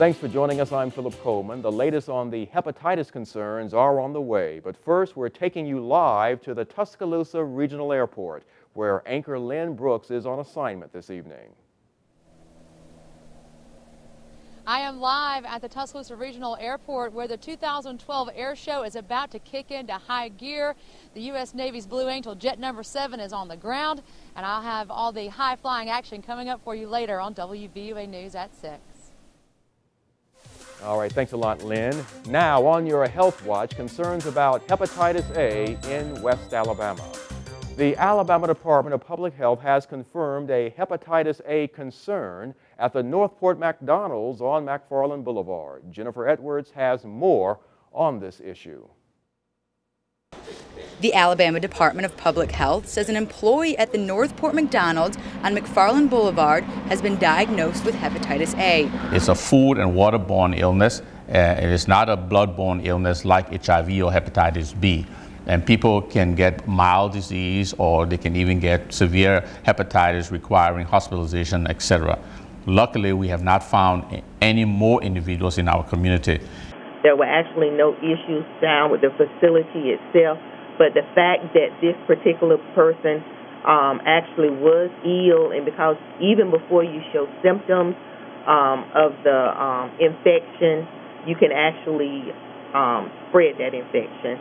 Thanks for joining us. I'm Philip Coleman. The latest on the hepatitis concerns are on the way. But first, we're taking you live to the Tuscaloosa Regional Airport, where anchor Lynn Brooks is on assignment this evening. I am live at the Tuscaloosa Regional Airport, where the 2012 air show is about to kick into high gear. The U.S. Navy's Blue Angel Jet number 7 is on the ground, and I'll have all the high-flying action coming up for you later on WVUA News at 6. All right, thanks a lot, Lynn. Now, on your health watch, concerns about hepatitis A in West Alabama. The Alabama Department of Public Health has confirmed a hepatitis A concern at the Northport McDonald's on Mcfarland Boulevard. Jennifer Edwards has more on this issue. The Alabama Department of Public Health says an employee at the Northport McDonald's on Mcfarland Boulevard has been diagnosed with hepatitis A. It's a food and waterborne illness. It is not a bloodborne illness like HIV or hepatitis B. And people can get mild disease, or they can even get severe hepatitis requiring hospitalization, etc. Luckily, we have not found any more individuals in our community. There were actually no issues down with the facility itself, but the fact that this particular person actually was ill, and because even before you show symptoms of the infection, you can actually spread that infection.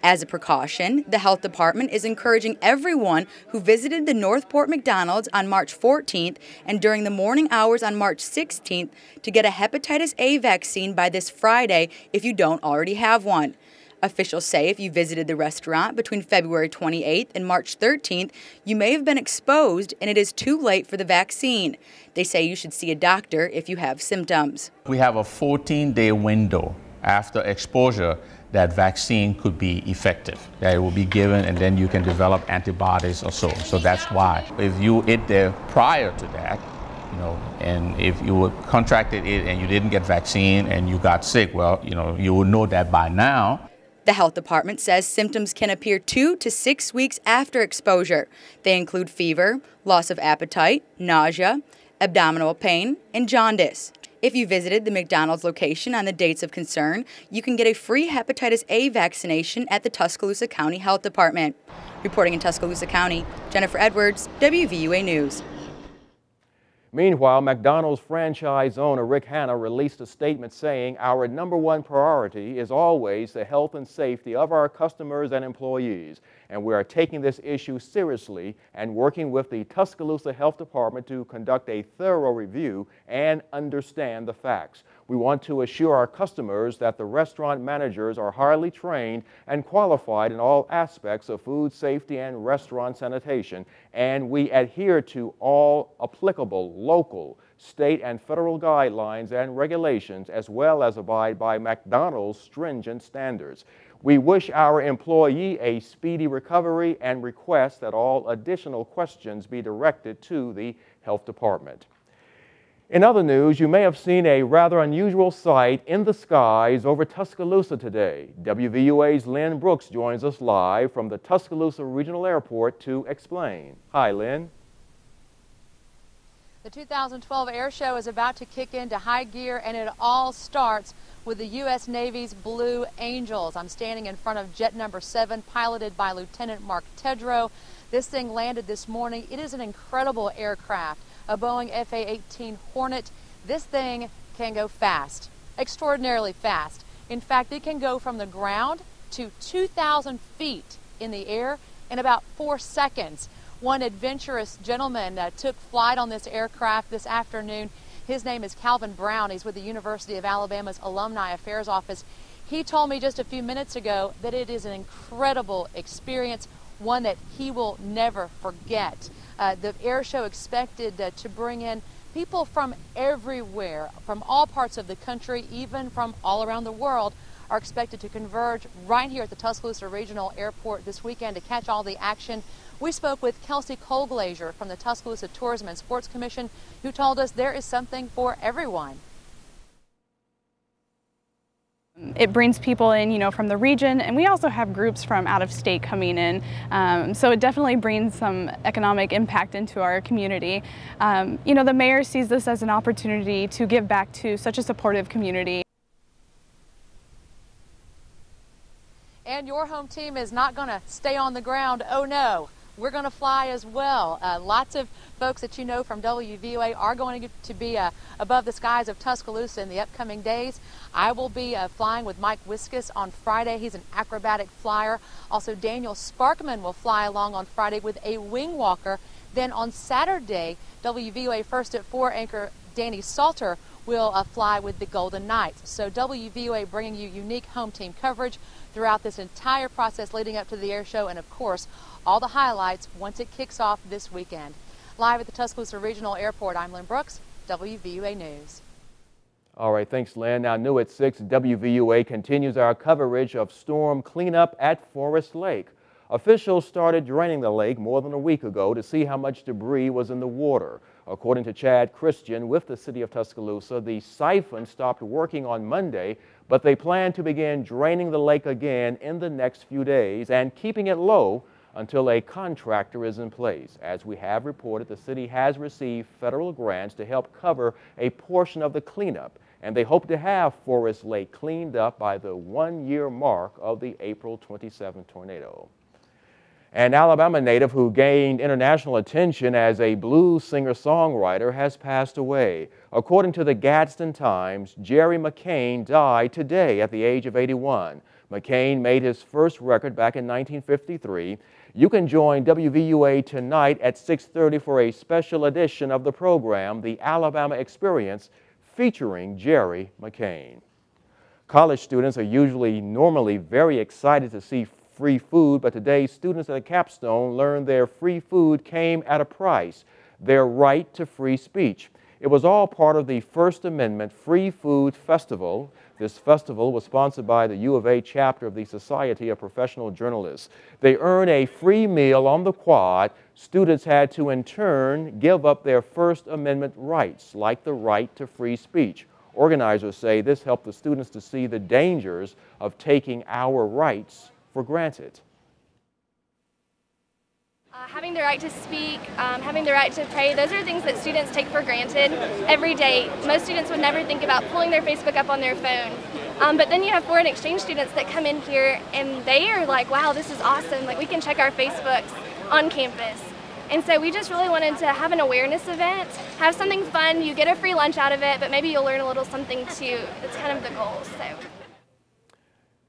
As a precaution, the health department is encouraging everyone who visited the Northport McDonald's on March 14th and during the morning hours on March 16th to get a hepatitis A vaccine by this Friday if you don't already have one. Officials say if you visited the restaurant between February 28th and March 13th, you may have been exposed and it is too late for the vaccine. They say you should see a doctor if you have symptoms. We have a 14-day window after exposure that vaccine could be effective. That it will be given, and then you can develop antibodies or so. So that's why. If you ate there prior to that, and if you contracted it and you didn't get vaccine and you got sick, well, you would know that by now. The health department says symptoms can appear 2 to 6 weeks after exposure. They include fever, loss of appetite, nausea, abdominal pain, and jaundice. If you visited the McDonald's location on the dates of concern, you can get a free hepatitis A vaccination at the Tuscaloosa County Health Department. Reporting in Tuscaloosa County, Jennifer Edwards, WVUA News. Meanwhile, McDonald's franchise owner Rick Hanna released a statement saying our #1 priority is always the health and safety of our customers and employees, and we are taking this issue seriously and working with the Tuscaloosa Health Department to conduct a thorough review and understand the facts. We want to assure our customers that the restaurant managers are highly trained and qualified in all aspects of food safety and restaurant sanitation, and we adhere to all applicable local, state, and federal guidelines and regulations, as well as abide by McDonald's stringent standards. We wish our employee a speedy recovery and request that all additional questions be directed to the Health Department. In other news, you may have seen a rather unusual sight in the skies over Tuscaloosa today. WVUA's Lynn Brooks joins us live from the Tuscaloosa Regional Airport to explain. Hi, Lynn. The 2012 air show is about to kick into high gear, and it all starts with the U.S. Navy's Blue Angels. I'm standing in front of jet number 7, piloted by Lieutenant Mark Tedrow. This thing landed this morning. It is an incredible aircraft, a Boeing FA-18 Hornet. This thing can go fast, extraordinarily fast. In fact, it can go from the ground to 2,000 feet in the air in about 4 seconds. One adventurous gentleman took flight on this aircraft this afternoon. His name is Calvin Brown. He's with the University of Alabama's Alumni Affairs Office. He told me just a few minutes ago that it is an incredible experience, one that he will never forget. The air show expected to bring in people from everywhere, from all parts of the country, even from all around the world, are expected to converge right here at the Tuscaloosa Regional Airport this weekend to catch all the action. We spoke with Kelsey Colglazier from the Tuscaloosa Tourism and Sports Commission, who told us there is something for everyone. It brings people in, from the region, and we also have groups from out of state coming in. So it definitely brings some economic impact into our community. The mayor sees this as an opportunity to give back to such a supportive community. And your home team is not going to stay on the ground. Oh no, we're going to fly as well. Lots of folks that you know from WVUA are going to be above the skies of Tuscaloosa in the upcoming days. I will be flying with Mike Wiskus on Friday. He's an acrobatic flyer. Also, Daniel Sparkman will fly along on Friday with a wing walker. Then on Saturday, WVUA First at 4 anchor Danny Salter will fly with the Golden Knights. So WVUA bringing you unique home team coverage throughout this entire process leading up to the air show, and of course, all the highlights once it kicks off this weekend. Live at the Tuscaloosa Regional Airport, I'm Lynn Brooks, WVUA News. All right, thanks, Lynn. Now, new at 6, WVUA continues our coverage of storm cleanup at Forest Lake. Officials started draining the lake more than a week ago to see how much debris was in the water. According to Chad Christian with the city of Tuscaloosa, the siphon stopped working on Monday, but they plan to begin draining the lake again in the next few days and keeping it low until a contractor is in place. As we have reported, the city has received federal grants to help cover a portion of the cleanup, and they hope to have Forest Lake cleaned up by the one-year mark of the April 27 tornado. An Alabama native who gained international attention as a blues singer-songwriter has passed away. According to the Gadsden Times, Jerry McCain died today at the age of 81. McCain made his first record back in 1953. You can join WVUA tonight at 6:30 for a special edition of the program, The Alabama Experience, featuring Jerry McCain. College students are normally very excited to see free food, but today students at Capstone learned their free food came at a price, their right to free speech. It was all part of the First Amendment Free Food Festival. This festival was sponsored by the U of A chapter of the Society of Professional Journalists. They earned a free meal on the quad. Students had to, in turn, give up their First Amendment rights, like the right to free speech. Organizers say this helped the students to see the dangers of taking our rights for granted. Having the right to speak, having the right to pray, those are things that students take for granted every day. Most students would never think about pulling their Facebook up on their phone. But then you have foreign exchange students that come in here and they are like, wow, this is awesome. Like, we can check our Facebooks on campus. And so we just really wanted to have an awareness event, have something fun. You get a free lunch out of it, but maybe you'll learn a little something too. That's kind of the goal.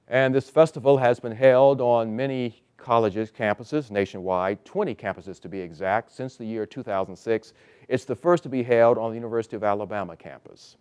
And this festival has been held on many colleges, campuses nationwide, 20 campuses to be exact, since the year 2006. It's the first to be held on the University of Alabama campus.